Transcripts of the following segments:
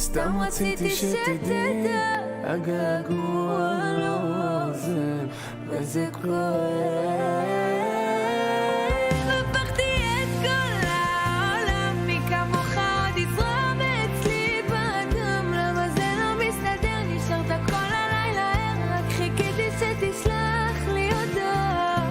סתם רציתי שתדעי, הגעגוע לא עוזר וזה כואב. הפכתי את כל העולם, מי כמוך עוד יזרום אצלי בדם. למה זה לא מסתדר, נשארת כל הלילה ער, רק חיכיתי שתשלח לי הודעה.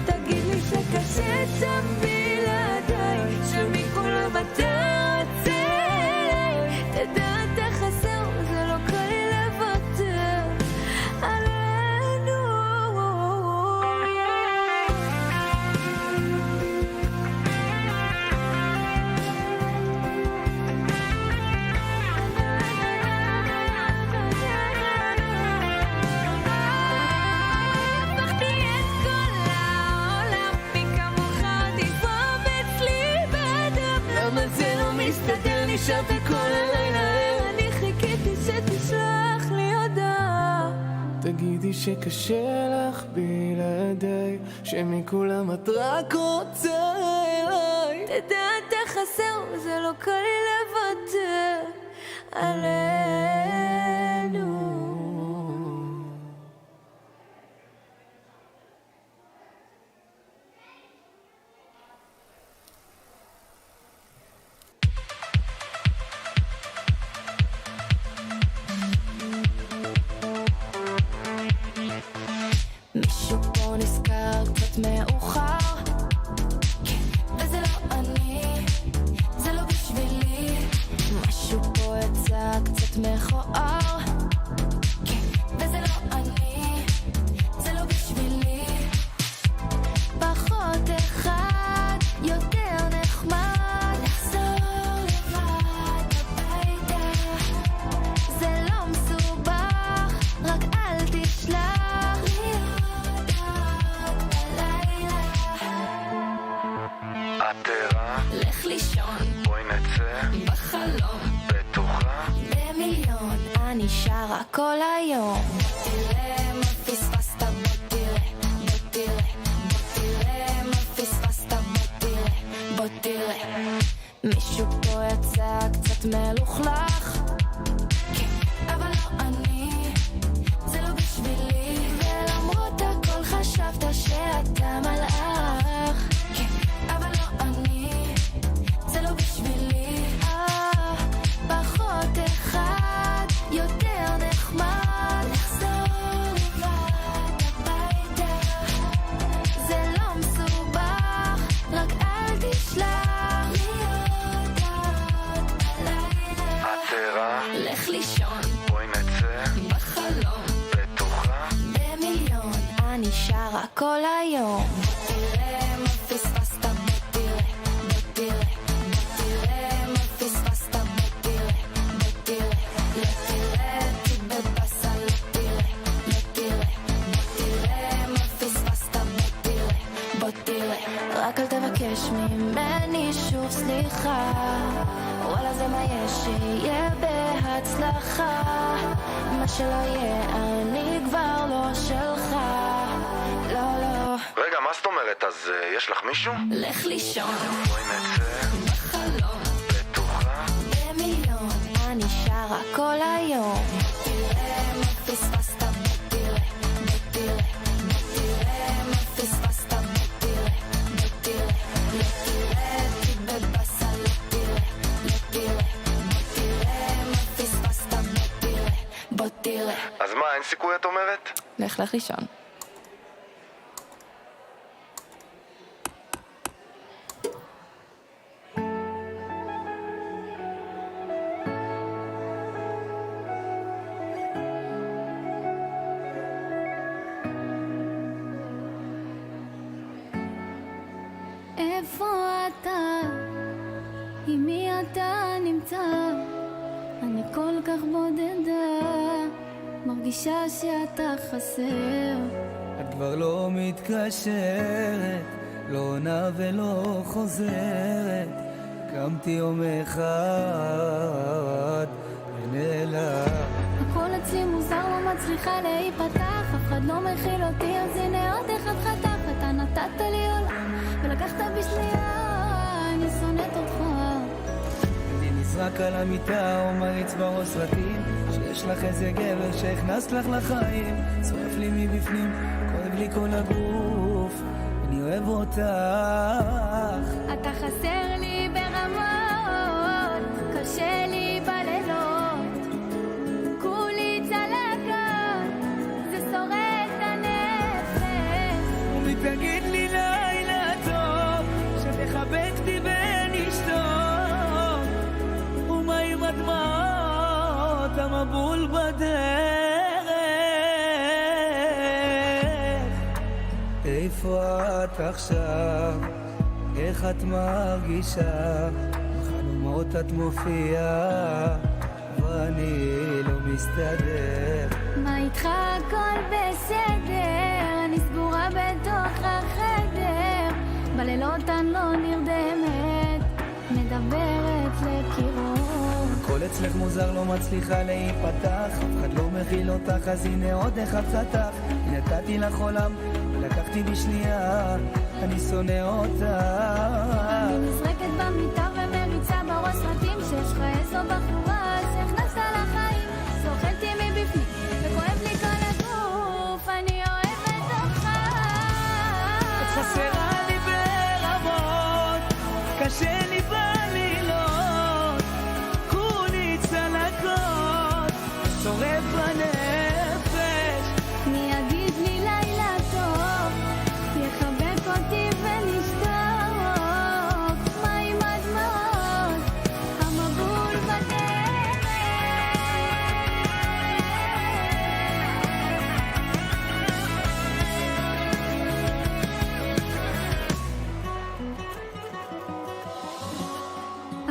תגיד לי שקשה שם בלעדיי, שמכולם אתה רוצה אליי. תדע אתה חסר, זה לא קל לי לוותר עלינו. הפכתי את כל העולם, מי כמוך עוד יזרום אצלי בדם. למה זה לא מסתדר, נשארתי כל הלילה ער, אני חיכיתי שתשלח לי הודעה. תגידי שקשה לך בלעדיי, שמכולם את רק רוצה אליי. תדע אתה חסר, זה לא קל לי לוותר עלינו. מישהו פה נזכר קצת מאוחר, וזה לא אני, זה לא בשבילי. משהו פה יצא קצת מכוער, וזה לא אני, זה לא בשבילי. פחות אחד, יותר נחמד, לחזור לבד הביתה. זה לא מסובך, רק אל תשלח לי הודעות בלילה. את ערה? לך לישון בואי נצא בחלום, בטוחה? במיליון אני שרה כל היום. תראה מה פספסת, בוא תראה, בוא תראה, בוא תראה מה פספסת, בוא תראה. מישהו פה יצא קצת מלוכלך, אבל לא אני, זה לא בשבילי. ולמרות הכל חשבת שאתה מלאך, אבל לא אני, זה לא בשבילי. פחות אחד, יותר נחמד, לחזור לבד הביתה. זה לא מסובך, רק אל תשלח לי הודעות בלילה. את ערה? לך לישון בואי נצא בחלום, בטוחה? במיליון אני שרה כל היום. תראה מה פספסת, בוא תראה, בוא תראה, בוא תראה מה פספסת, בוא תראה, בוא תראה. לא תראה אותי בבאסה, לא תראה, לא תראה, בוא תראה מה פספסת, בוא תראה, בוא תראה. רק אל תבקש ממני שוב סליחה, וואלה זה מה יש, שיהיה בהצלחה. מה שלא יהיה אני כבר לא שלך, לא לא. רגע, מה זאת אומרת? אז יש לך מישהו? לך לישון בואי נצא בחלום, בטוחה? במיליון אני שרה כל היום. תראה מה פספסת, בוא תראה, בוא תראה, בוא תראה מה פספסת, בוא תראה, בוא תראה. לא תראה אותי בבאסה, לא תראה, לא תראה, בוא תראה מה פספסת, בוא תראה, בוא תראה. אז מה, אין סיכוי את אומרת? לך לישון. איפה אתה? עם מי אתה נמצא? אני כל כך בודדה, מרגישה שאתה חסר. את כבר לא מתקשרת, לא עונה ולא חוזרת. קמתי יום אחד ונעלם. הכל אצלי מוזר, לא מצליחה להיפתח, אף אחד לא מכיל אותי, אז הנה עוד אחד חתך. אתה נתת לי עולם ולקחת בשנייה, אני שונאת אותך. אני נזרק רק על המיטה או מריץ בראש סרטים, שיש לך איזה גבר שהכנס לך לחיים, שורף לי מבפנים, כואב לי כל הגוף, אני אוהב אותך. אתה חסר לי ברמות, קשה לי בלילות, כולי צלקות, זה שורט את הנפש. ותגיד לי לילה טוב, שתחבק אותי ונשתוק, ומה עם הדמעות, המבול בדרך? איפה את עכשיו? איך את מרגישה? בחלומות את מופיעה, ואני לא מסתדר. מה איתך הכל בסדר? אני סגורה בתוך החדר, בלילות אני לא נרדמת, מדברת לקירות. הכל אצלך מוזר, לא מצליחה להיפתח, אף אחד לא מכיל אותך, אז הנה עוד אחד חתך. נתתי לך עולם, לקחתי בשנייה, אני שונא אותך. אני נזרקת במיטה ומריצה בראש סרטים, שיש לך איזו בחורה שהכנסת לחיים, סוחלתי מבפנים וכואב לי כל הגוף, אני אוהבת אותך. את חסרה לי ברמות, קשה לי בלילות, כולי צלקות, שורף בנפש. מי יגיד לי לילה טוב, יחבק אותי ונשתוק, מה עם הדמעות, המבול בדרך.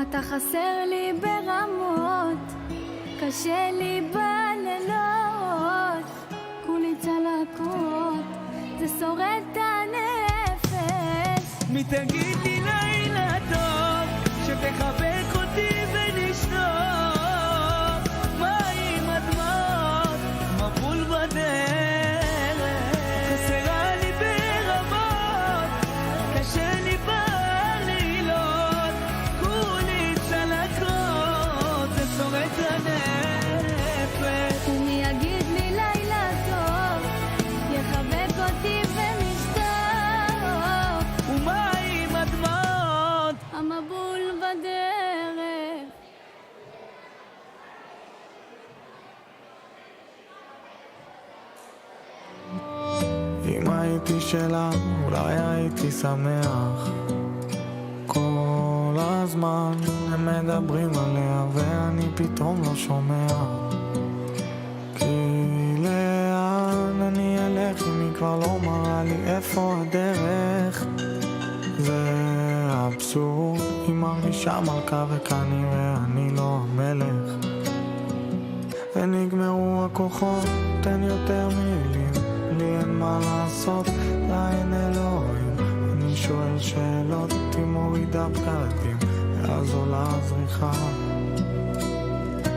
אתה חסר לי ברמות, קשה לי בלילות, כולי צלקות, זה שורט את הנפש. מי תגיד לי לילה טוב, שתחבק אותי ונשתוק, מה עם הדמעות, מבול בדרך. חסרה לי ברמות, קשה לי בלילות, כולי צלקות, זה שורט את הנפש. ומי יגיד לי לילה טוב, יחבק אותי ונשתוק, ומה עם הדמעות? המבול בדרך. אם הייתי שלה, אולי הייתי שמח. כל הזמן הם מדברים עליה ואני פתאום לא שומע. כי לאן אני אלך אם היא כבר לא מראה לי איפה הדרך? זה אבסורד, היא מרגישה מלכה וכנראה אני לא המלך. ונגמרו הכוחות, אין יותר מילים, לי אין מה לעשות, לה אין אלוהים. אני שואל שאלות, היא מורידה בגדים, ואז עולה זריחה.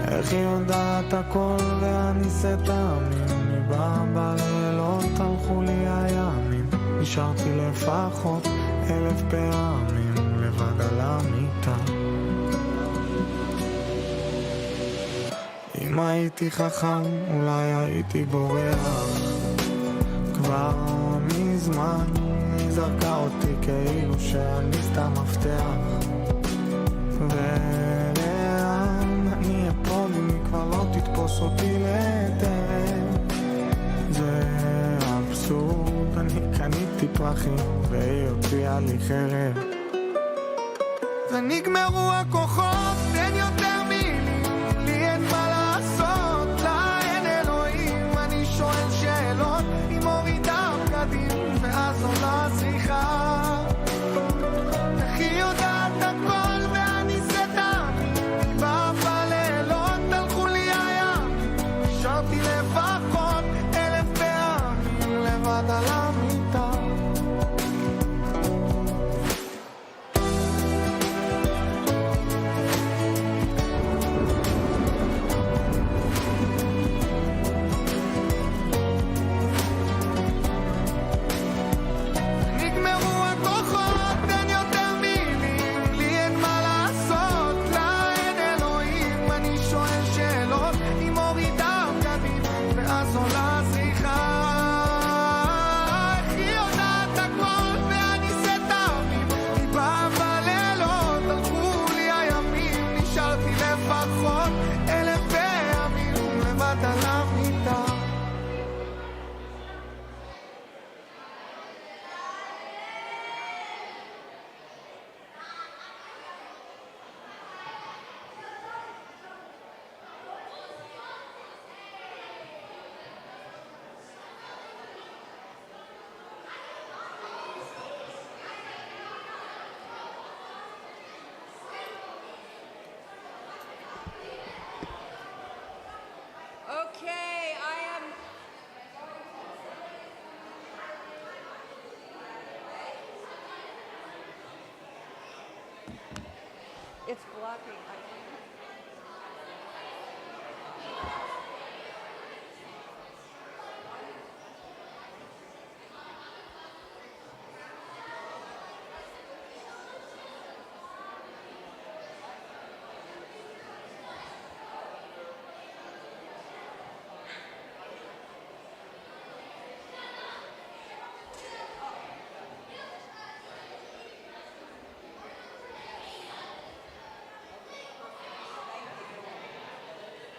איך היא יודעת הכל ואני סתמים, אני באה בלילות, הלכו לי הימים, נשארתי לפחות 1000 פעמים לבד על המיטה. אם הייתי חכם, אולי הייתי בורח. כבר מזמן היא זרקה אותי כאילו שאני סתם מפתח. ולאן אני אפול אם היא כבר לא תתפוס אותי לדרך? זה אבסורד, אני קניתי פרחים והיא הוציאה לי חרב. ונגמרו הכוחות, אין יותר מילים, לי אין מה לעשות, לה אין אלוהים. אני שואל שאלות, היא מורידה בגדים ואז עולה זריחה. איך היא יודעת הכל ואני סתמי, היא באה בלילות, הלכו לי הים, נשארתי לפחות 1000 פעמים לבד על המיטה. לפחות 1000 פעמים לבד על המיטה. Okay, I am. It's blocking.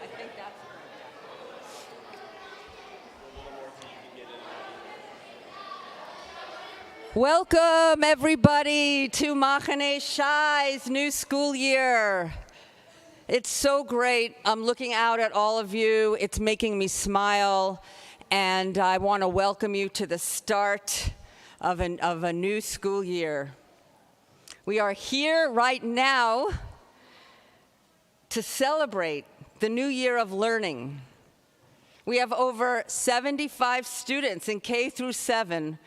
I think that's Welcome, everybody, to Machaneh Shai's new school year. It's so great. I'm looking out at all of you. It's making me smile. And I want to welcome you to the start of a new school year. We are here right now to celebrate the new year of learning. We have over 75 students in K through 7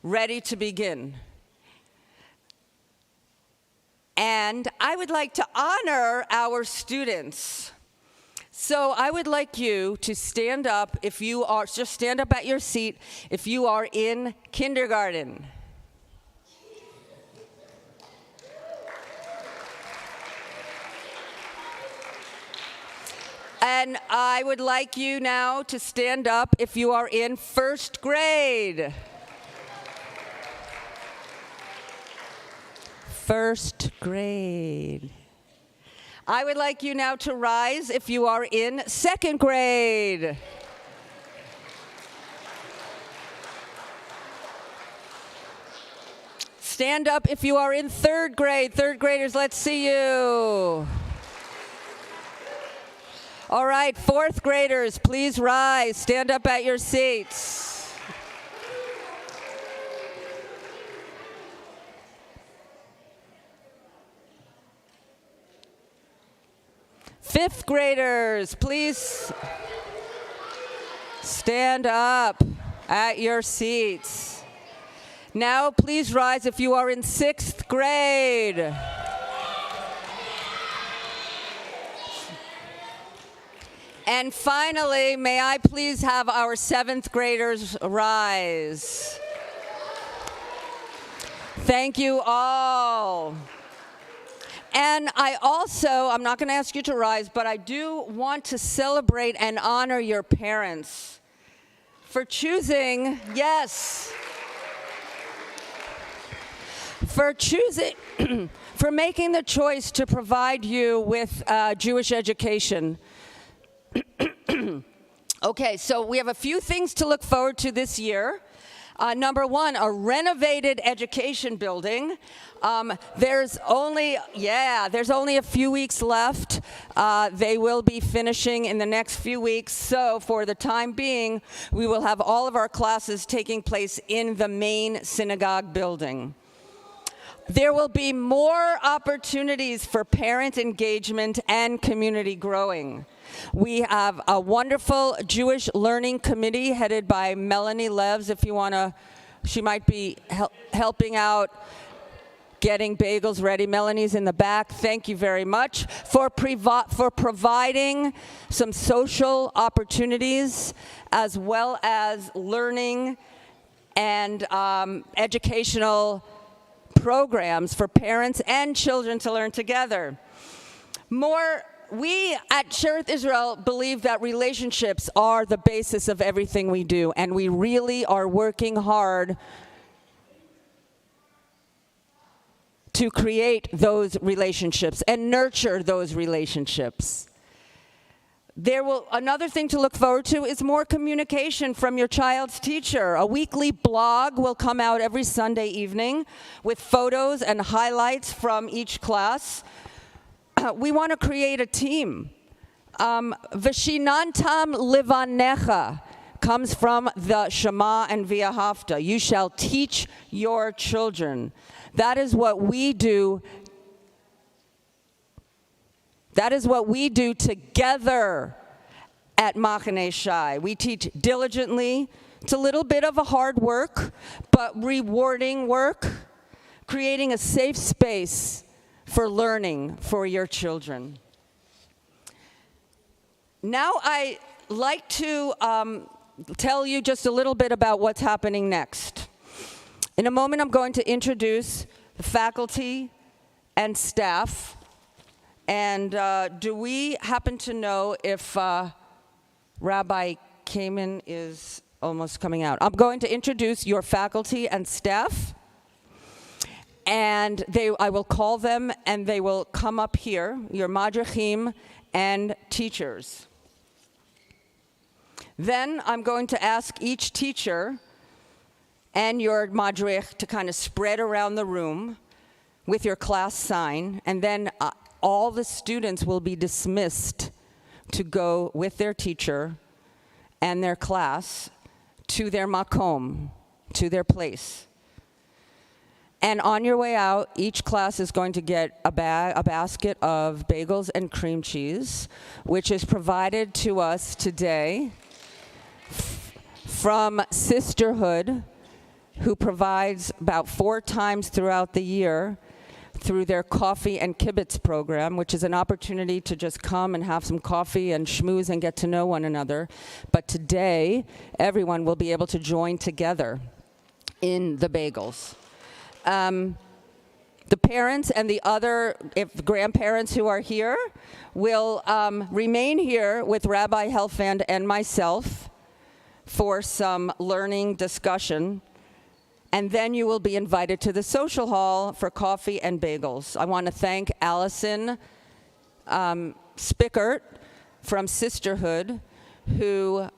ready to begin. And I would like to honor our students. So I would like you to stand up if you are, just stand up at your seat if you are in kindergarten. And I would like you now to stand up if you are in first grade. First grade. I would like you now to rise if you are in second grade. Stand up if you are in third grade. Third graders, let's see you. All right, fourth graders, please rise. Stand up at your seats. Fifth graders, please stand up at your seats. Now, please rise if you are in sixth grade. And finally, may I please have our seventh graders rise. Thank you all. And I'm not going to ask you to rise, but I do want to celebrate and honor your parents for choosing, for making the choice to provide you with Jewish education. Okay, so we have a few things to look forward to this year. Number one, a renovated education building. There's only a few weeks left. They will be finishing in the next few weeks. So for the time being, we will have all of our classes taking place in the main synagogue building. There will be more opportunities for parent engagement and community growing. We have a wonderful Jewish Learning Committee headed by Melanie Levs. If you want to, she might be helping out getting bagels ready. Melanie's in the back. Thank you very much for providing some social opportunities as well as learning and educational programs for parents and children to learn together. We at Sherith Israel believe that relationships are the basis of everything we do, and we really are working hard to create those relationships and nurture those relationships. Another thing to look forward to is more communication from your child's teacher. A weekly blog will come out every Sunday evening with photos and highlights from each class. We want to create a team. V'shinantam livanecha comes from the Shema and V'ahavta. You shall teach your children. That is what we do. That is what we do together at Machaneh Shai. We teach diligently. It's a little bit of a hard work, but rewarding work, creating a safe space for learning for your children. Now I'd like to tell you just a little bit about what's happening next. In a moment, I'm going to introduce the faculty and staff. And do we happen to know if Rabbi Kamen is almost coming out? I'm going to introduce your faculty and staff. And I will call them, and they will come up here, your madrichim and teachers. Then I'm going to ask each teacher and your madrich to kind of spread around the room with your class sign, and then all the students will be dismissed to go with their teacher and their class to their makom, to their place. And on your way out, each class is going to get a basket of bagels and cream cheese, which is provided to us today from Sisterhood, who provides about 4 times throughout the year through their coffee and kibbutz program, which is an opportunity to just come and have some coffee and schmooze and get to know one another. But today, everyone will be able to join together in the bagels. The parents and the grandparents who are here will remain here with Rabbi Helfand and myself for some learning discussion. And then you will be invited to the social hall for coffee and bagels. I want to thank Allison Spickert from Sisterhood, who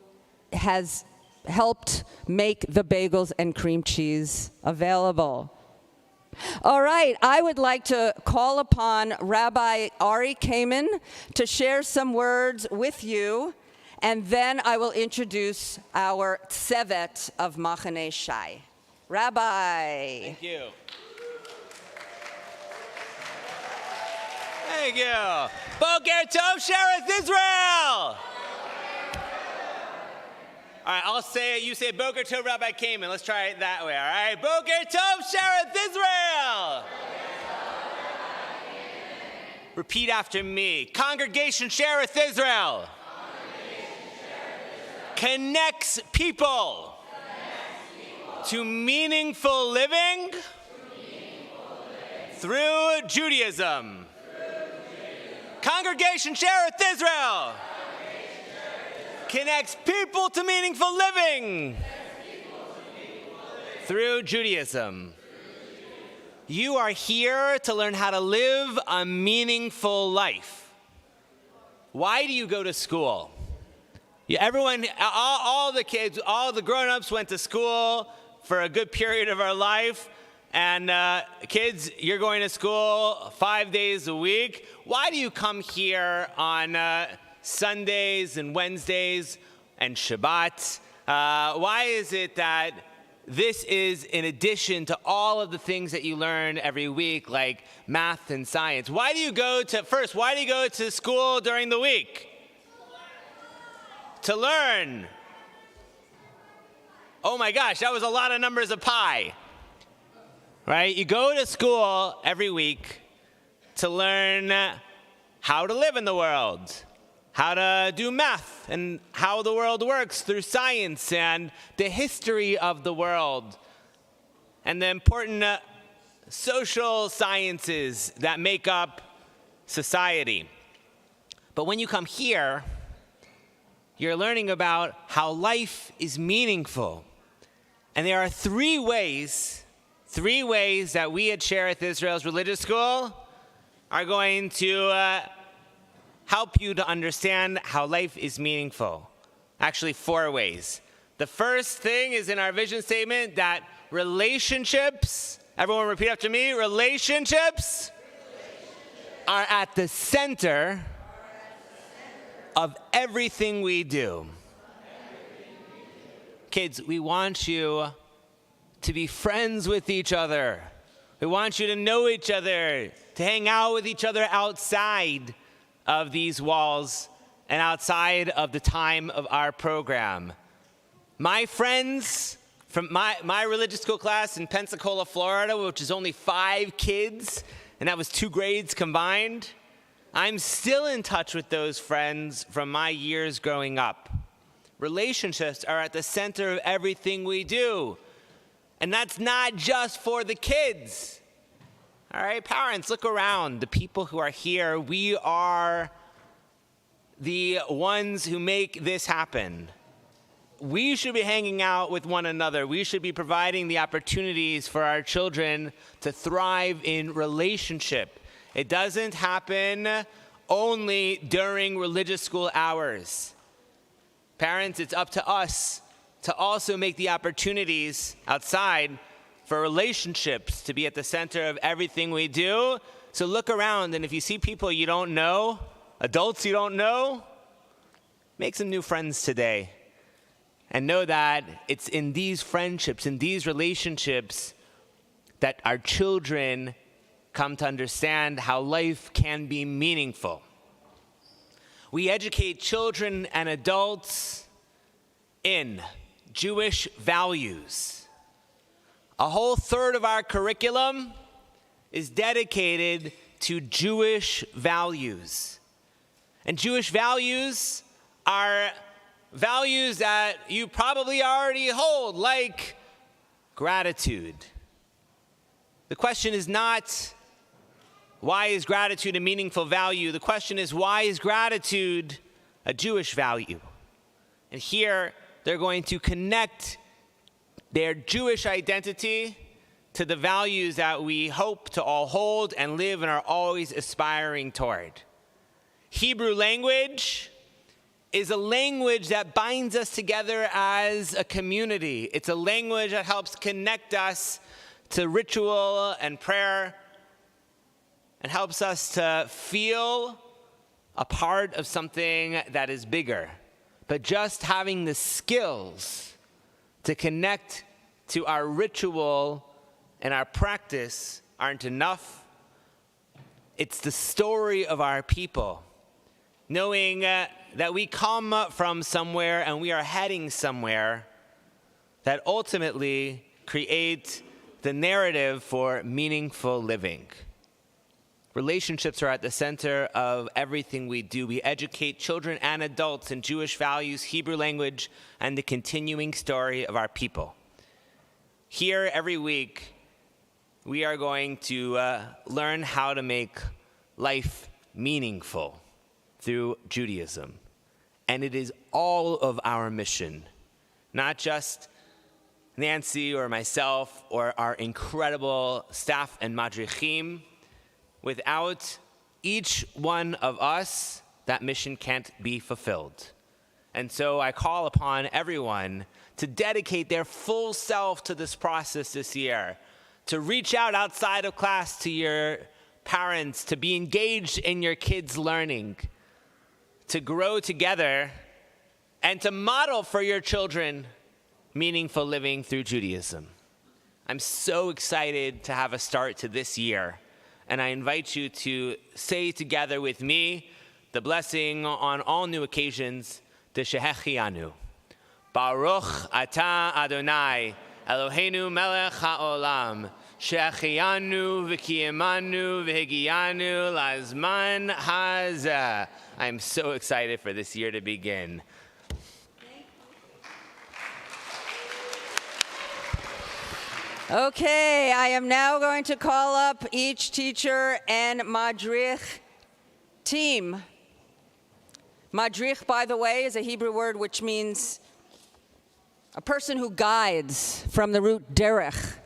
has helped make the bagels and cream cheese available. All right, I would like to call upon Rabbi Ari Kamen to share some words with you, and then I will introduce our tzevet of Machaneh Shai. Rabbi. Thank you. Thank you. Boker Tov, Shereth Israel. All right, I'll say it. You say Boker Tov, Rabbi Kamen. Let's try it that way, all right? Boker Tov, Shereth Israel. Repeat after me. Congregation Shereth Israel. Connects people to meaningful living through Judaism. Congregation Shereth Israel connects people to meaningful living through Judaism. You are here to learn how to live a meaningful life. Why do you go to school? Everyone, all the kids, all the grown-ups went to school for a good period of our life. And kids, you're going to school 5 days a week. Why do you come here on Sundays and Wednesdays and Shabbat? Why is it that this is in addition to all of the things that you learn every week, like math and science? Why do you go to school during the week? To learn. Oh my gosh, that was a lot of numbers of pi. Right? You go to school every week to learn how to live in the world, how to do math, and how the world works through science and the history of the world, and the important social sciences that make up society. But when you come here, you're learning about how life is meaningful. And there are 3 ways 3 ways that we at Shereth Israel's Religious School are going to help you to understand how life is meaningful. Actually, 4 ways. The first thing is in our vision statement that relationships, everyone repeat after me, relationships are at the center of everything we do. Kids, we want you to be friends with each other. We want you to know each other, to hang out with each other outside of these walls and outside of the time of our program. My friends from my religious school class in Pensacola, Florida, which is only 5 kids, and that was 2 grades combined, I'm still in touch with those friends from my years growing up. Relationships are at the center of everything we do. And that's not just for the kids. All right, parents, look around. The people who are here, we are the ones who make this happen. We should be hanging out with one another. We should be providing the opportunities for our children to thrive in relationship. It doesn't happen only during religious school hours. Parents, it's up to us to also make the opportunities outside for relationships to be at the center of everything we do. So look around, and if you see people you don't know, adults you don't know, make some new friends today. And know that it's in these friendships, in these relationships, that our children come to understand how life can be meaningful. We educate children and adults in Jewish values. A whole third of our curriculum is dedicated to Jewish values. And Jewish values are values that you probably already hold, like gratitude. The question is not, why is gratitude a meaningful value? The question is, why is gratitude a Jewish value? And here, they're going to connect their Jewish identity to the values that we hope to all hold and live and are always aspiring toward. Hebrew language is a language that binds us together as a community. It's a language that helps connect us to ritual and prayer and helps us to feel a part of something that is bigger. But just having the skills to connect to our ritual and our practice aren't enough. It's the story of our people, knowing that we come from somewhere and we are heading somewhere that ultimately create the narrative for meaningful living. Relationships are at the center of everything we do. We educate children and adults in Jewish values, Hebrew language, and the continuing story of our people. Here, every week, we are going to learn how to make life meaningful through Judaism. And it is all of our mission, not just Nancy or myself or our incredible staff and madrichim. Without each one of us, that mission can't be fulfilled. And so I call upon everyone to dedicate their full self to this process this year, to reach out outside of class to your parents, to be engaged in your kids' learning, to grow together, and to model for your children meaningful living through Judaism. I'm so excited to have a start to this year. And I invite you to say together with me the blessing on all new occasions, the Shehechianu. Baruch atah Adonai, Eloheinu melech haolam, Shehechianu v'kiyemanu v'higiyanu lazman hazeh. I'm so excited for this year to begin. Okay, I am now going to call up each teacher and madrich team. Madrich, by the way, is a Hebrew word which means a person who guides, from the root derech.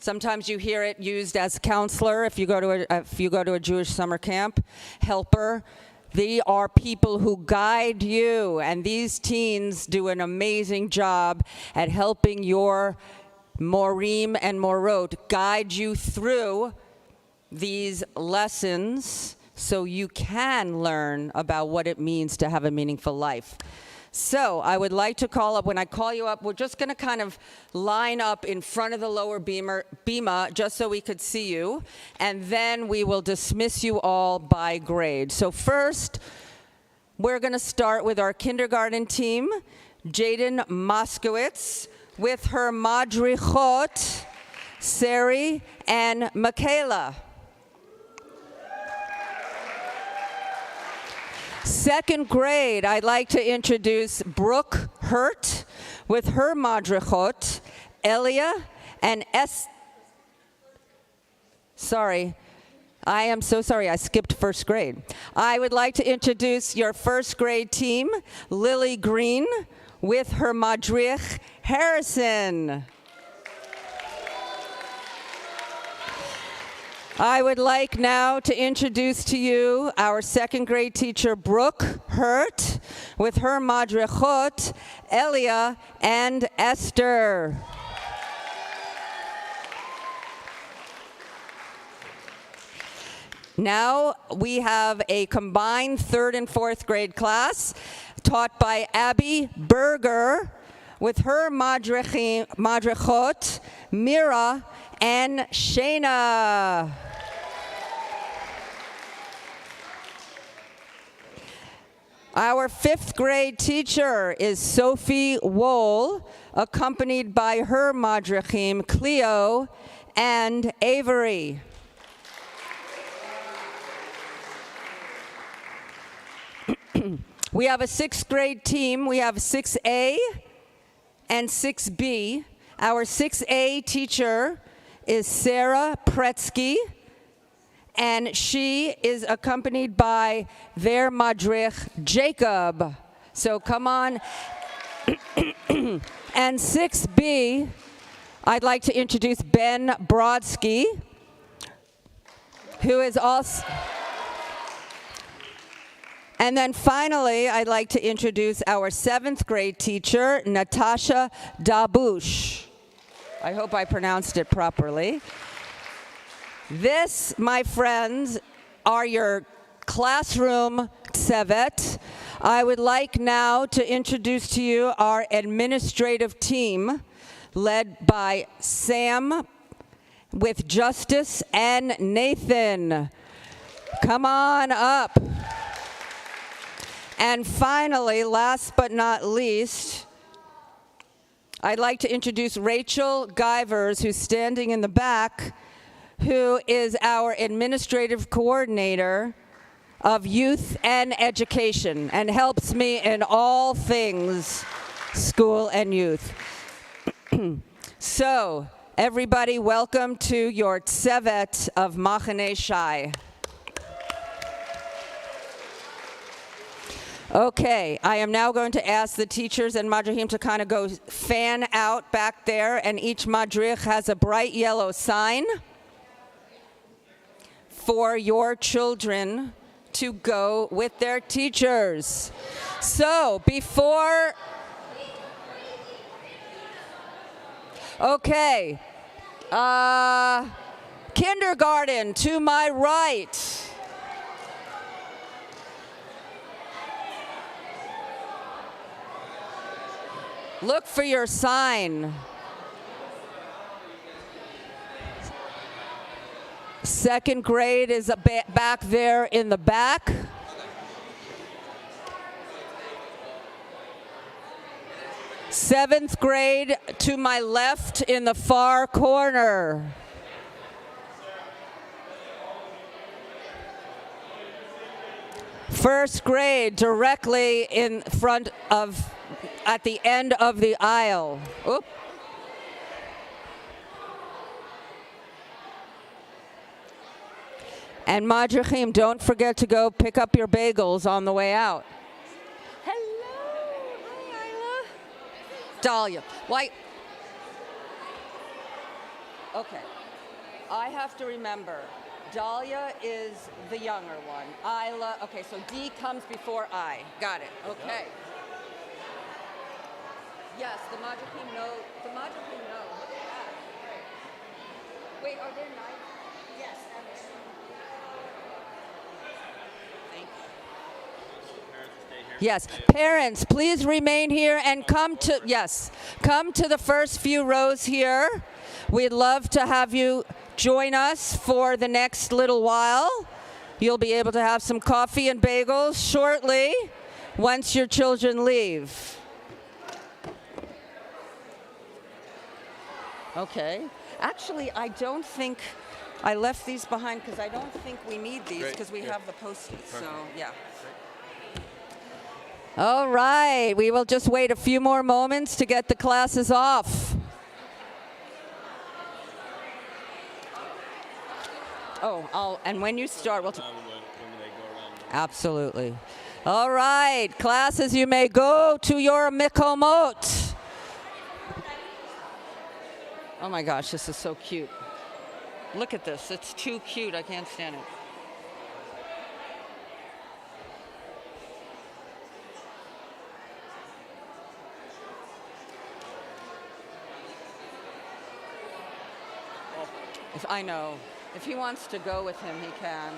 Sometimes you hear it used as counselor if you go to a Jewish summer camp, helper. They are people who guide you, and these teens do an amazing job at helping your morim and morot guide you through these lessons so you can learn about what it means to have a meaningful life. So I would like to call up, when I call you up, we're just going to kind of line up in front of the lower bima just so we could see you, and then we will dismiss you all by grade. So first, we're going to start with our kindergarten team, Jaden Moskowitz, with her madrichot, Sari and Michaela. Second grade, I'd like to introduce Brooke Hurt with her madrichot, Elia and Sorry, I am so sorry, I skipped first grade. I would like to introduce your first grade team, Lily Green, with her madrich, Harrison. I would like now to introduce to you our second grade teacher, Brooke Hurt, with her madrichot, Elia and Esther. Now we have a combined third and fourth grade class taught by Abby Berger with her madrichot, Mira and Shayna. Our fifth grade teacher is Sophie Wohl, accompanied by her madrichim, Cleo and Avery. We have a sixth grade team. We have 6A and 6B. Our 6A teacher is Sarah Pretsky, and she is accompanied by their madrich, Jacob. So come on. And 6B, I'd like to introduce Ben Brodsky, who is also... And then finally, I'd like to introduce our seventh grade teacher, Natasha Dabush. I hope I pronounced it properly. This, my friends, are your classroom tsevet. I would like now to introduce to you our administrative team, led by Sam, with Justice and Nathan. Come on up. And finally, last but not least, I'd like to introduce Rachel Guyvers, who's standing in the back, who is our administrative coordinator of youth and education and helps me in all things school and youth. So, everybody, welcome to your tsevet of Machaneh Shai. Okay, I am now going to ask the teachers and madrihim to kind of go fan out back there, and each madrich has a bright yellow sign for your children to go with their teachers. So, before... Okay, kindergarten to my right. Look for your sign. Second grade is back there in the back. Seventh grade to my left in the far corner. First grade directly in front of, at the end of the aisle. Oop. And madrichim, don't forget to go pick up your bagels on the way out. Hello. Hi, Isla. Dahlia. Why? Okay. I have to remember. Dahlia is the younger one. Isla. Okay, so D comes before I. Got it. Okay. Yes, the Majapim know. The Majapim know. Look at that. Great. Wait, are there knives? Yes. Thank you. Yes, parents, please remain here and come to the first few rows here. We'd love to have you join us for the next little while. You'll be able to have some coffee and bagels shortly once your children leave. Okay. Actually, I don't think I left these behind because I don't think we need these because we have the Post-its. So, yeah. All right. We will just wait a few more moments to get the classes off. And when you start, we'll absolutely. All right, classes, you may go to your mikomot. Oh my gosh, this is so cute. Look at this, it's too cute, I can't stand it. I know. If he wants to go with him, he can.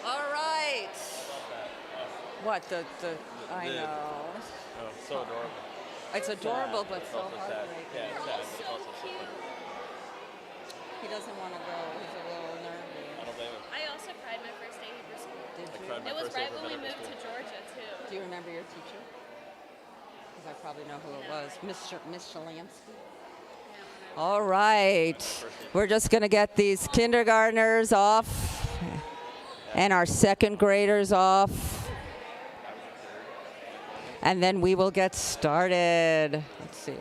All right. What I know. Oh, so adorable. It's adorable, but so Also sad. heartbreaking. Yeah, it's sad. It's also so cute. He doesn't want to go. He's a little nervous. I don't blame him. I also cried my first day Hebrew school. Did you? cried my It was first right day when we for moved to Georgia, too. Do you remember your teacher? Because I probably know who it was. Miss Shalansky. All right. We're just going to get these kindergartners off and our second graders off. And then we will get started. Let's see.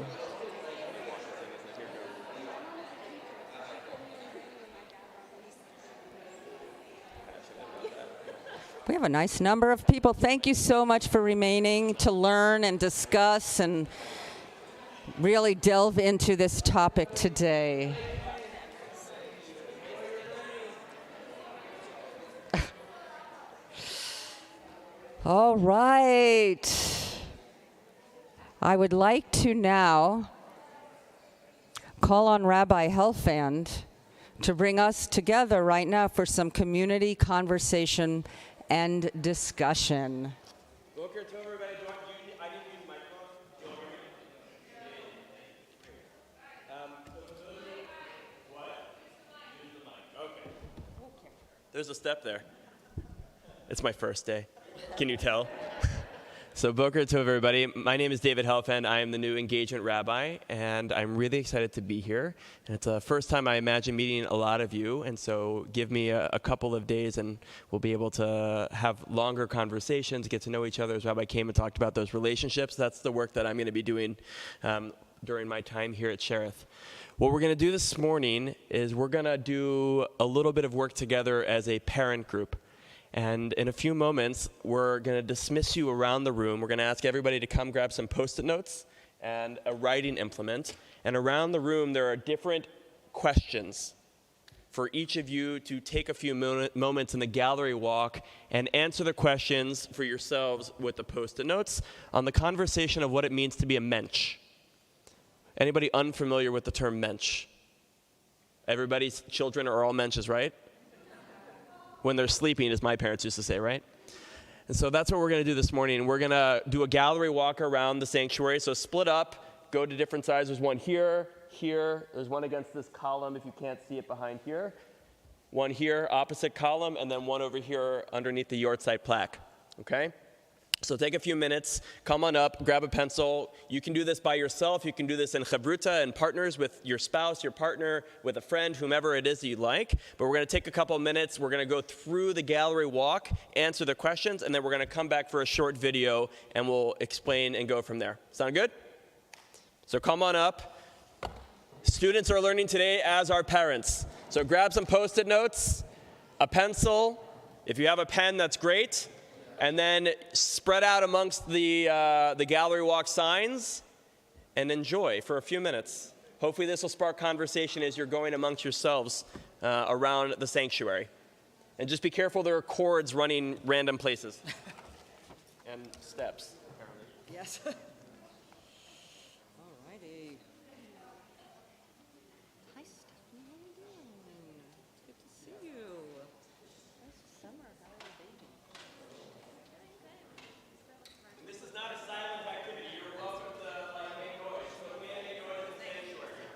We have a nice number of people. Thank you so much for remaining to learn and discuss and really delve into this topic today. All right. I would like to now call on Rabbi Helfand to bring us together right now for some community conversation and discussion. Boker to everybody. I didn't use my phone. Okay. There's a step there. It's my first day. Can you tell? So Boker Tov, everybody. My name is David Helfand. I am the new engagement rabbi, and I'm really excited to be here. And it's the first time I imagine meeting a lot of you, and so give me a couple of days, and we'll be able to have longer conversations, get to know each other. As Rabbi came and talked about those relationships, that's the work that I'm going to be doing during my time here at Sheriff. What we're going to do this morning is we're going to do a little bit of work together as a parent group. And in a few moments, we're going to dismiss you around the room. We're going to ask everybody to come grab some Post-it notes and a writing implement. And around the room, there are different questions for each of you to take a few moments in the gallery walk and answer the questions for yourselves with the Post-it notes on the conversation of what it means to be a mensch. Anybody unfamiliar with the term mensch? Everybody's children are all mensches, right? When they're sleeping, as my parents used to say, right? And so that's what we're going to do this morning. We're going to do a gallery walk around the sanctuary. So split up, go to different sides. There's one here, here. There's one against this column if you can't see it behind here. One here, opposite column, and then one over here underneath the Yortzeit plaque, okay? So take a few minutes, come on up, grab a pencil. You can do this by yourself. You can do this in chavruta and partners with your spouse, your partner, with a friend, whomever it is that you like. But we're going to take a couple of minutes. We're going to go through the gallery walk, answer the questions, and then we're going to come back for a short video, and we'll explain and go from there. Sound good? So come on up. Students are learning today as are parents. So grab some Post-it notes. a pencil. If you have a pen, that's great. And then spread out amongst the gallery walk signs and enjoy for a few minutes. Hopefully this will spark conversation as you're going amongst yourselves around the sanctuary. And just be careful, there are cords running random places. And steps, apparently. Yes. All righty. Hi, Stephanie. How are you doing? Good to see you. Nice summer. How are you dating? This is not a silent activity. You're welcome to make noise. So we make noise in the sanctuary.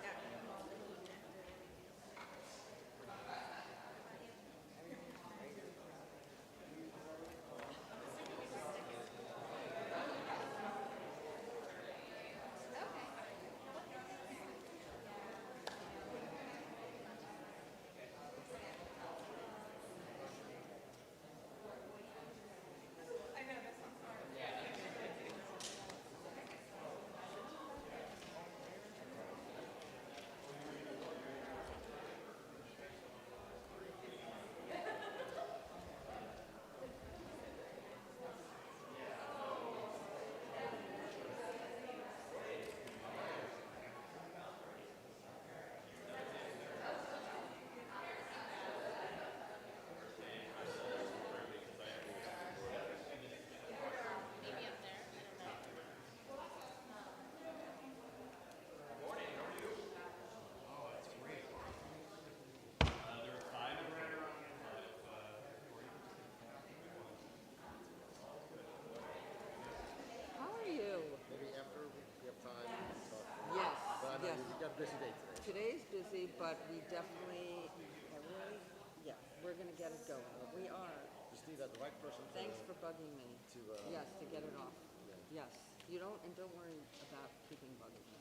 How are you? Maybe after we have time to talk. Yes. But Yes. we got a busy day today. Today's busy, but we definitely, we're going to get it going. We are. Just need that the right person. Thanks for bugging me. Yes, to get it off. Yeah. Yes. You don't, and don't worry about keeping bugging me.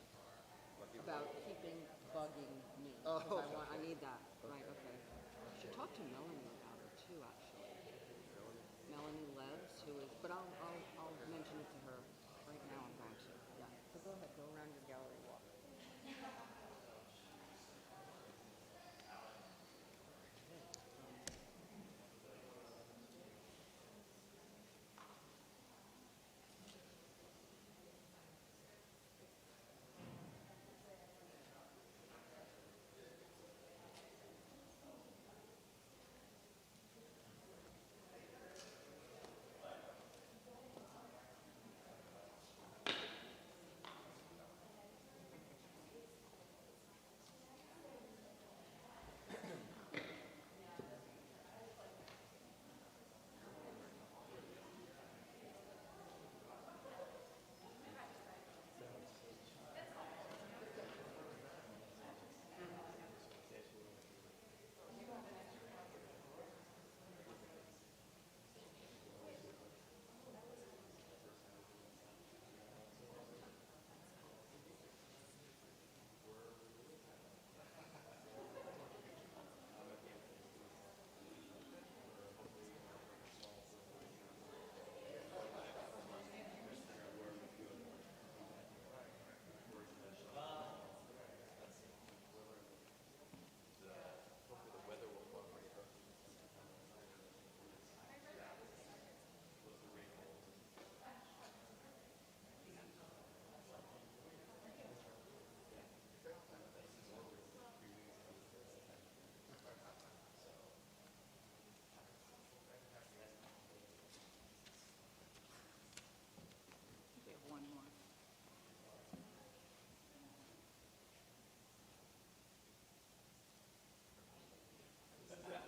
About keeping bugging me. Oh, 'Cause okay. I need that. Right, okay. I should talk to Melanie about it too, actually. Melanie Leves, who is, but I'll mention it to her right now. I'm going to. Yeah. So go ahead, go around your gallery walk.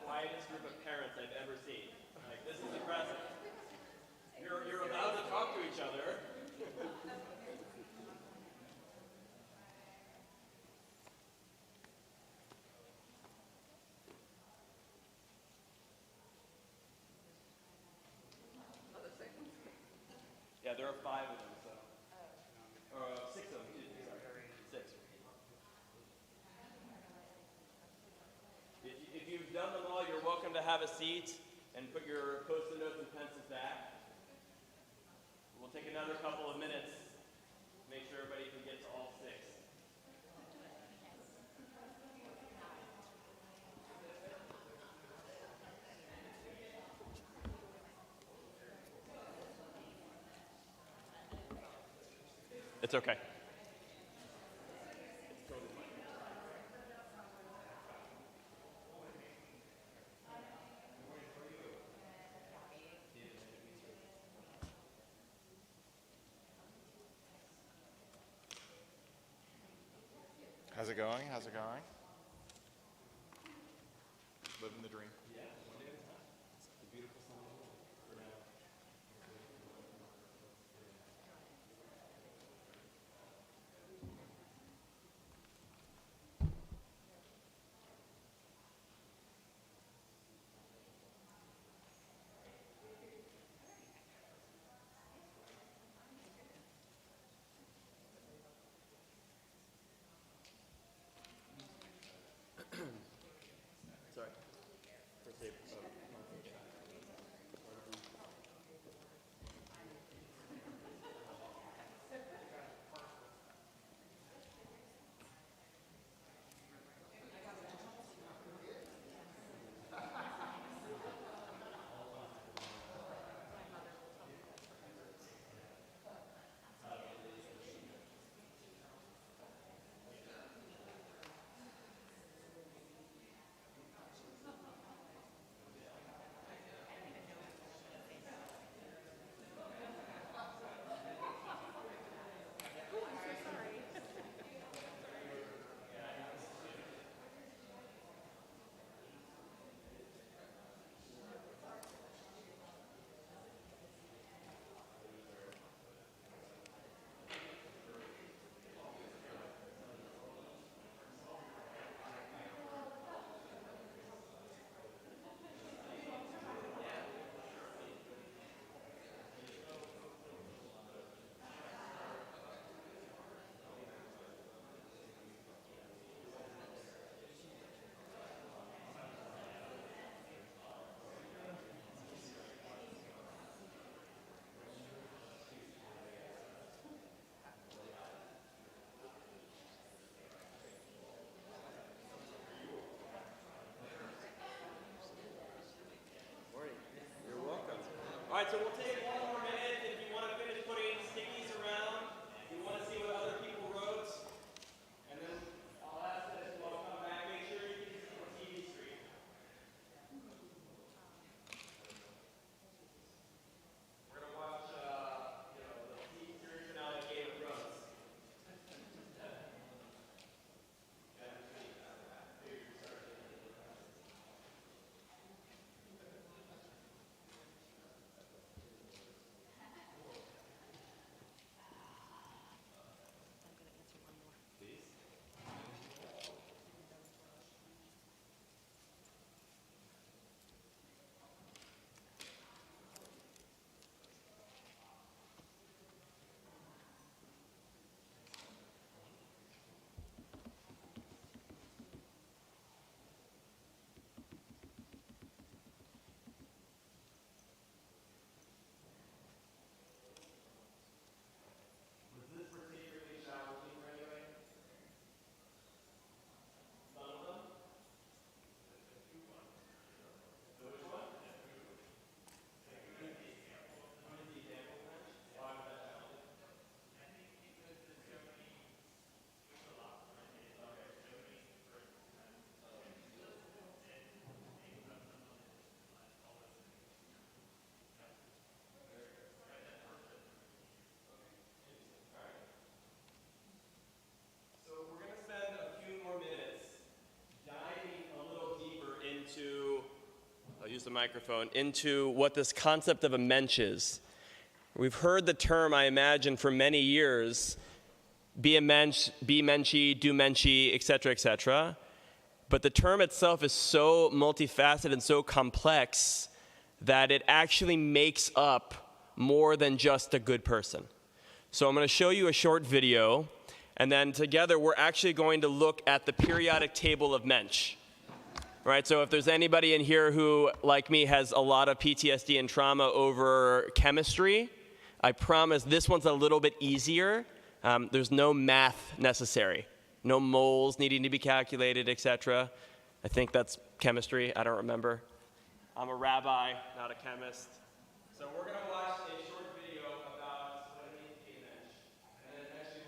Quietest group of parents I've ever seen. Like, this is impressive. You're allowed to talk to each other. Yeah, there are 5 of them, so. Or 6 of them, sorry. 6. If you've done them all, you're welcome to have a seat and put your post-it notes and pencils back. We'll take another couple of minutes to make sure everybody can get to all 6. It's okay. How's it going? How's it going? Living the dream. Sorry. All right, so we'll take one more minute. If you want to finish putting stickies around, you want to see what other people wrote, and then I'll ask that you all come back. Make sure you can see the TV screen. We're going to watch, the TV series finale of Game of Thrones. I'll use the microphone, into what this concept of a mensch is. We've heard the term, I imagine, for many years, be a mensch, be menschy, do menschy, etc., etc. But the term itself is so multifaceted and so complex that it actually makes up more than just a good person. So I'm going to show you a short video, and then together we're actually going to look at the periodic table of mensch. Right, so if there's anybody in here who, like me, has a lot of PTSD and trauma over chemistry, I promise this one's a little bit easier. There's no math necessary, no moles needing to be calculated, etc. I think that's chemistry, I don't remember. I'm a rabbi, not a chemist. So we're going to watch a short video about what it means to be a mensch. And then eventually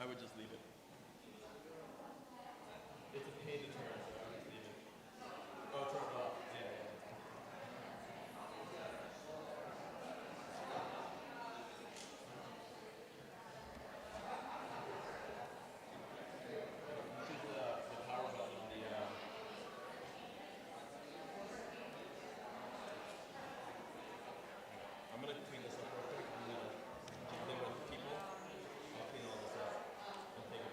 I would just leave it. It's a pain to turn, so I would just leave it. Oh, turn it off. Yeah. I'm gonna clean this up real quick. I'm gonna jump in with people. I'll clean all this up and take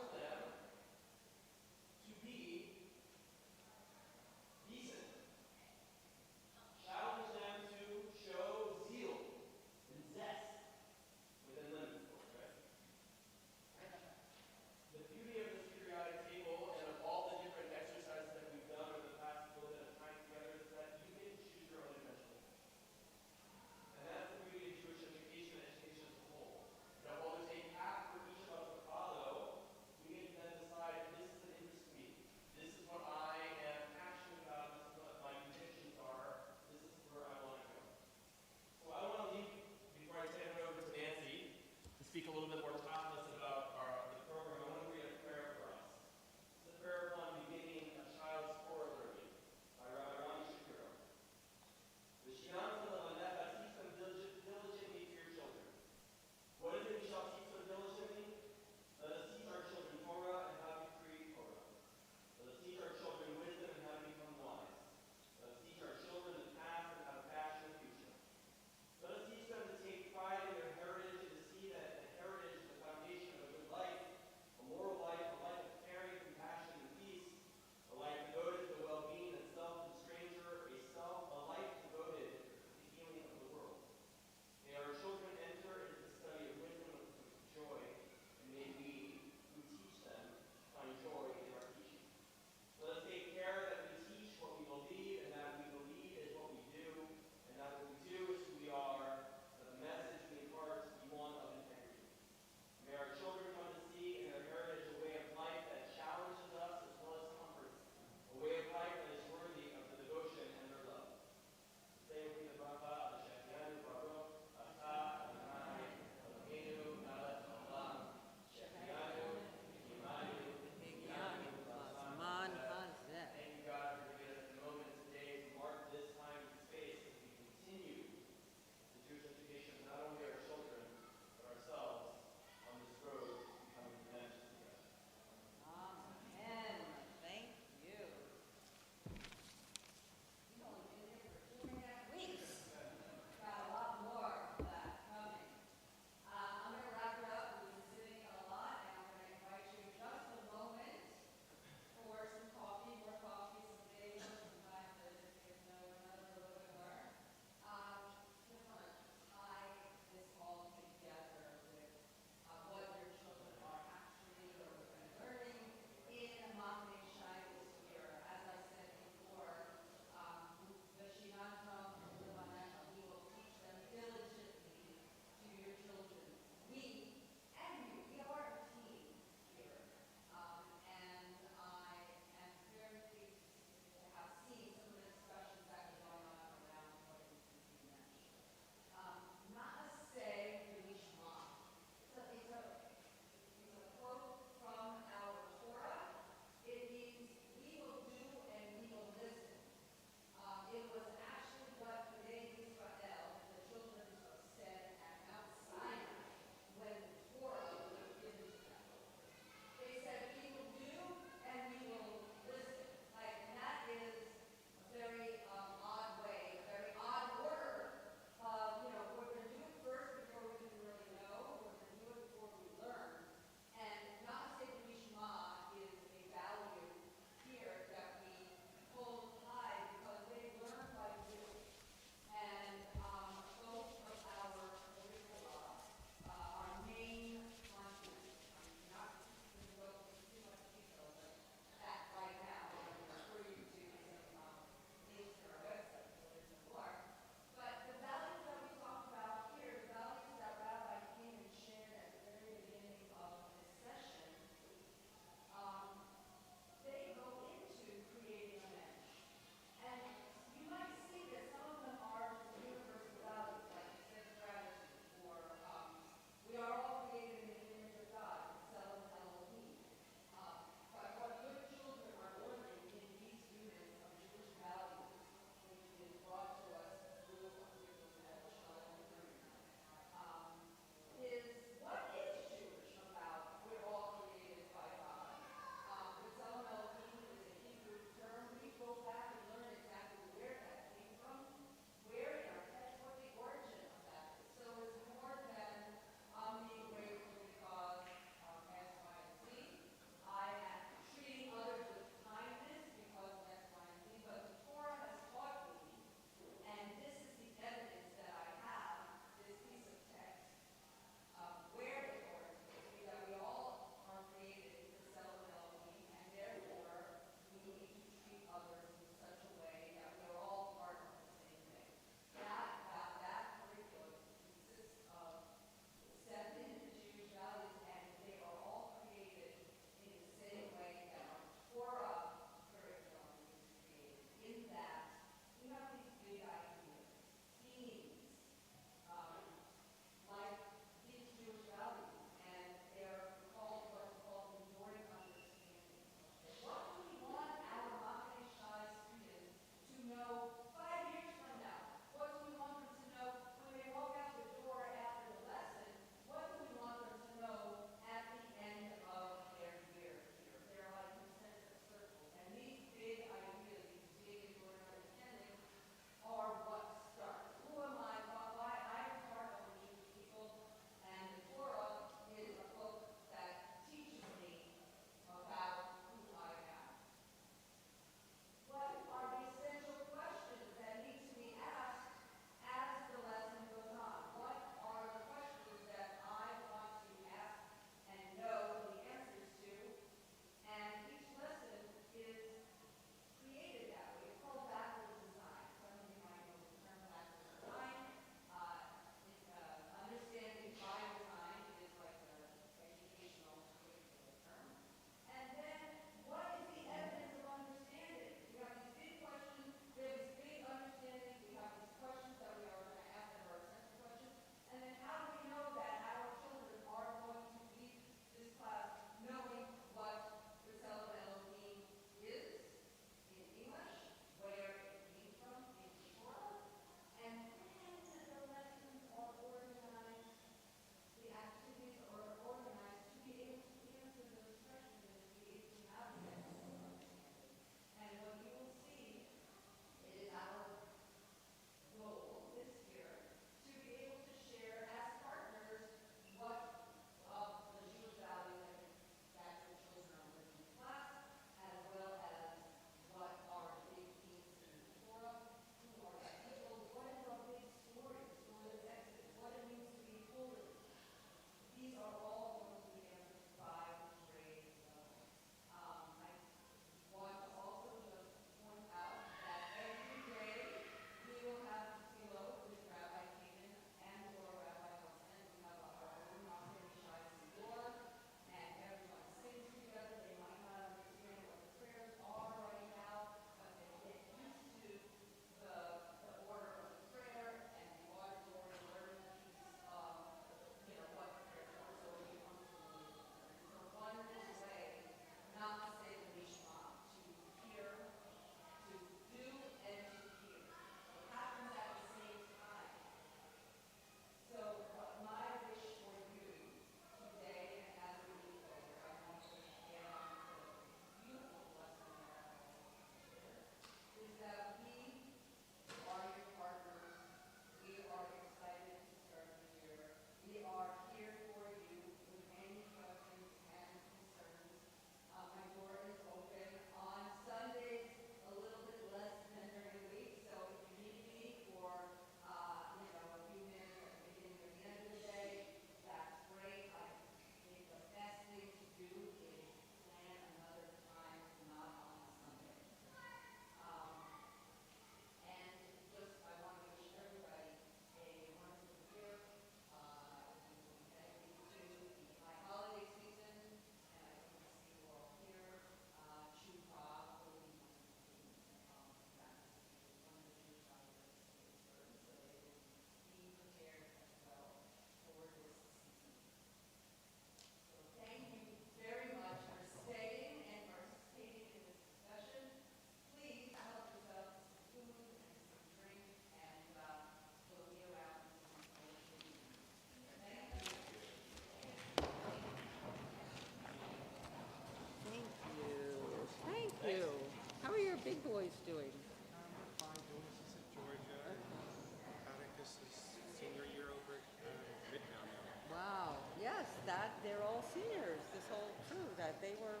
they were,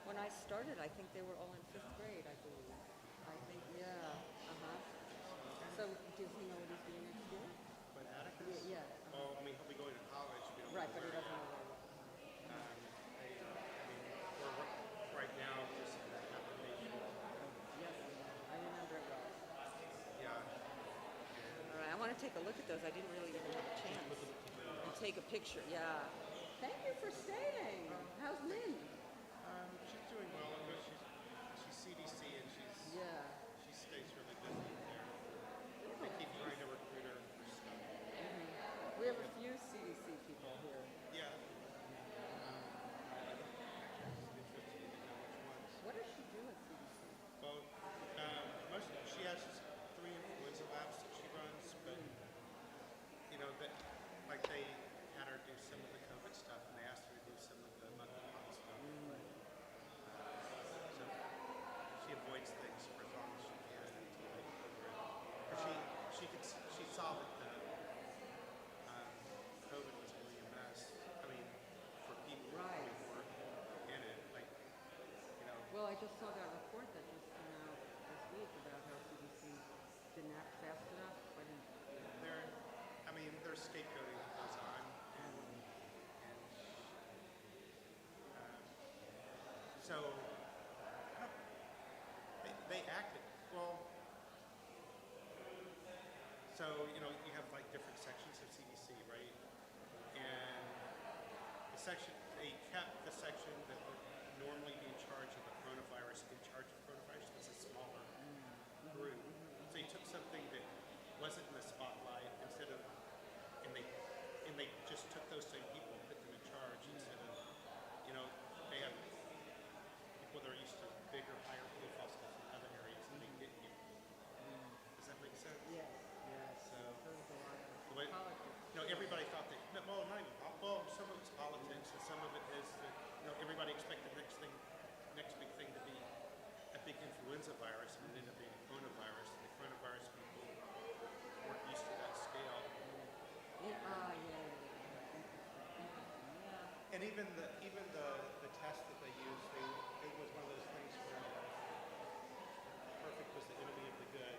when I started, I think they were all in 5th grade, I believe. I think, yeah, So does he know what he's doing next year? But Atticus? Yeah. Well, I mean, he'll be going to college. We don't Right, know but he where doesn't yet. know where. Right now, just in that application. Yes, I remember it well. Yeah. All right, I want to take a look at those. I didn't really even have a chance. And take a picture, yeah. Thank you for staying. How's Lynn? She's doing well. I mean, she's CDC and Yeah. she stays really busy there. They keep trying to recruit her for stuff. We have a few CDC people here. Yeah. Interesting to know which ones. What does she do at CDC? Well, she has 3 influenza labs that she runs, but like they had her do some of the COVID stuff, and they asked her to do some of the monkeypox stuff. So she avoids things for as long as she can until they cover it. Or she saw that the COVID was really a mess. I mean, for people Right. who were in it, Well, I just saw that report that just came out this week about how CDC didn't act fast enough. there's scapegoating that goes on, and so they acted well. So you have like different sections of CDC, right? And they kept the section that would normally be in charge of the coronavirus because it's a smaller group. So you took something that wasn't in the spotlight and they just took those same people and put them in charge instead of they have people that are used to bigger, higher profile stuff in other areas and they didn't get. Does that make sense? Yes. So Politics. everybody thought that. Well, not even. Well, some of it's politics, and some of it is that everybody expected the next big thing to be a big influenza virus, and it ended up being a coronavirus. And the coronavirus people weren't used to that scale. Yeah. And even the test that they used, it was one of those things where perfect was the enemy of the good.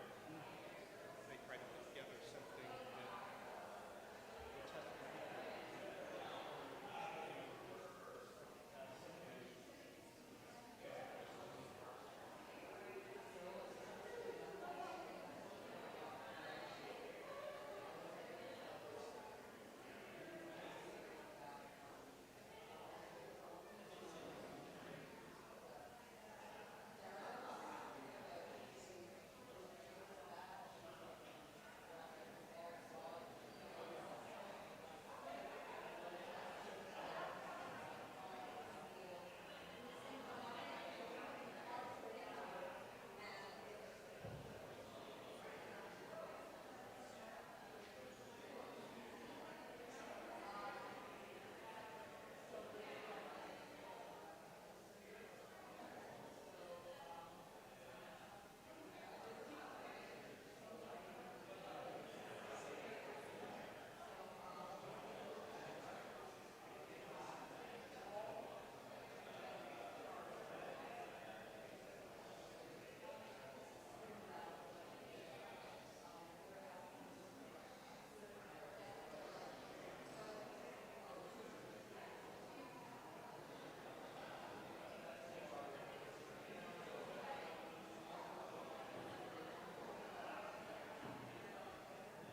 They tried to put together something that would test the people.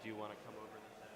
Do you want to come over this way?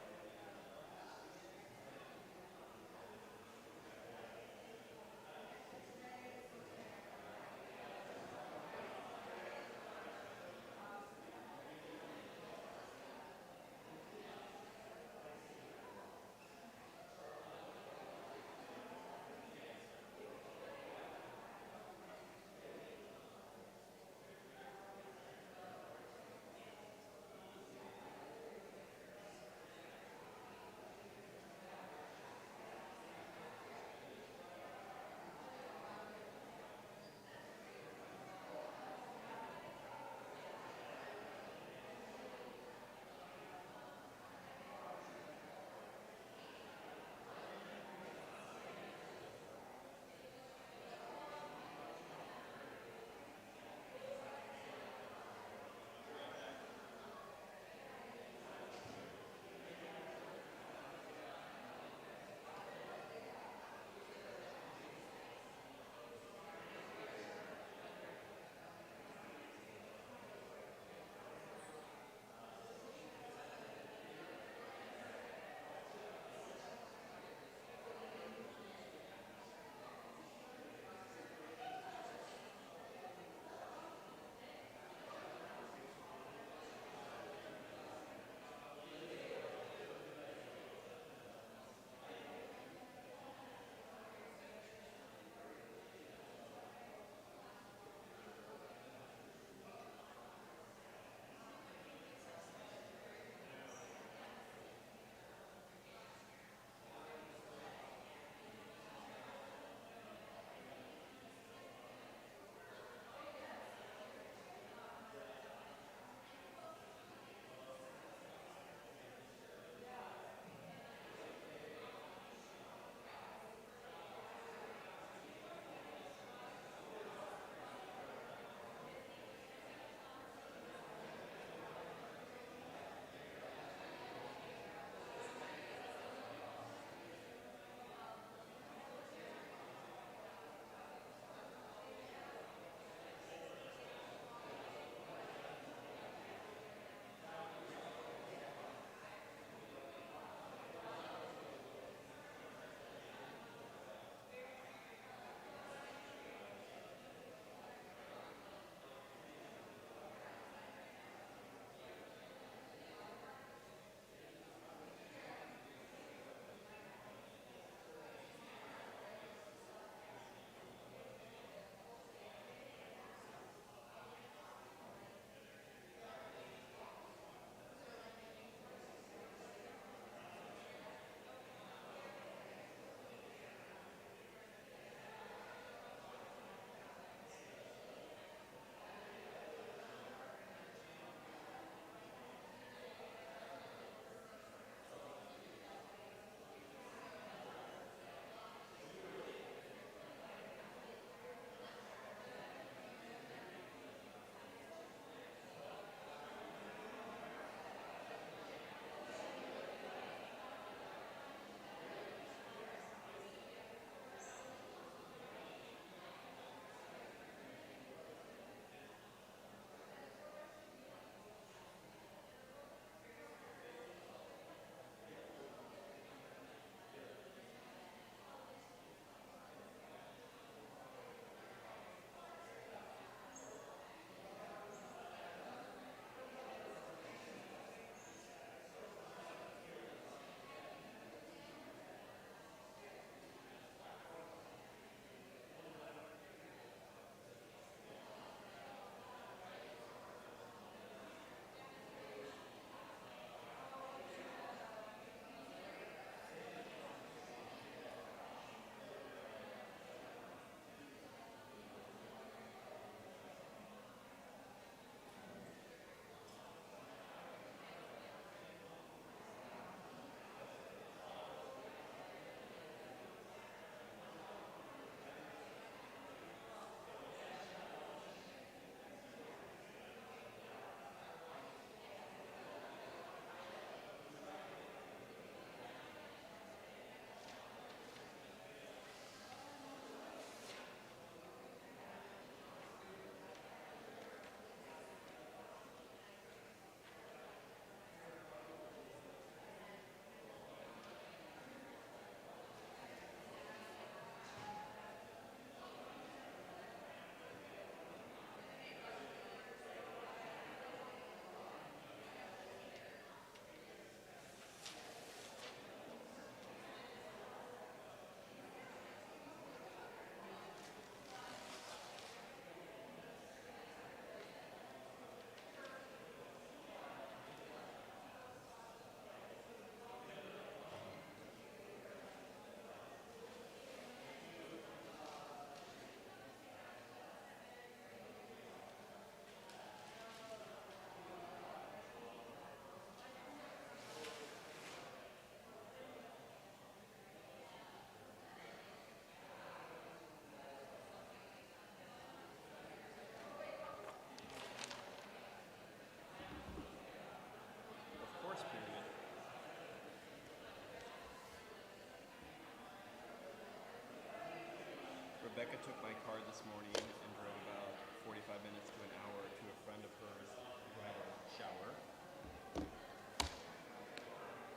Rebecca took my car this morning and drove about 45 minutes to an hour to a friend of hers who had a shower,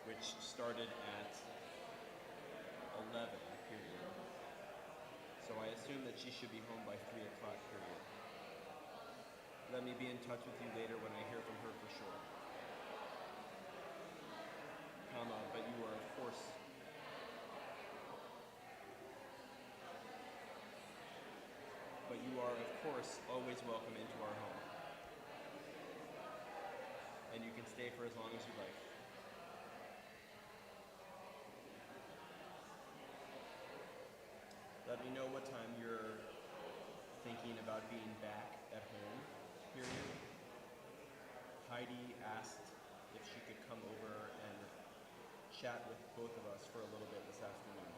which started at 11, period. So I assume that she should be home by 3 o'clock, period. Let me be in touch with you later when I hear from her for sure. Comma, but you are of course always welcome into our home. And you can stay for as long as you like. Let me know what time you're thinking about being back at home, period. Heidi asked if she could come over and chat with both of us for a little bit this afternoon.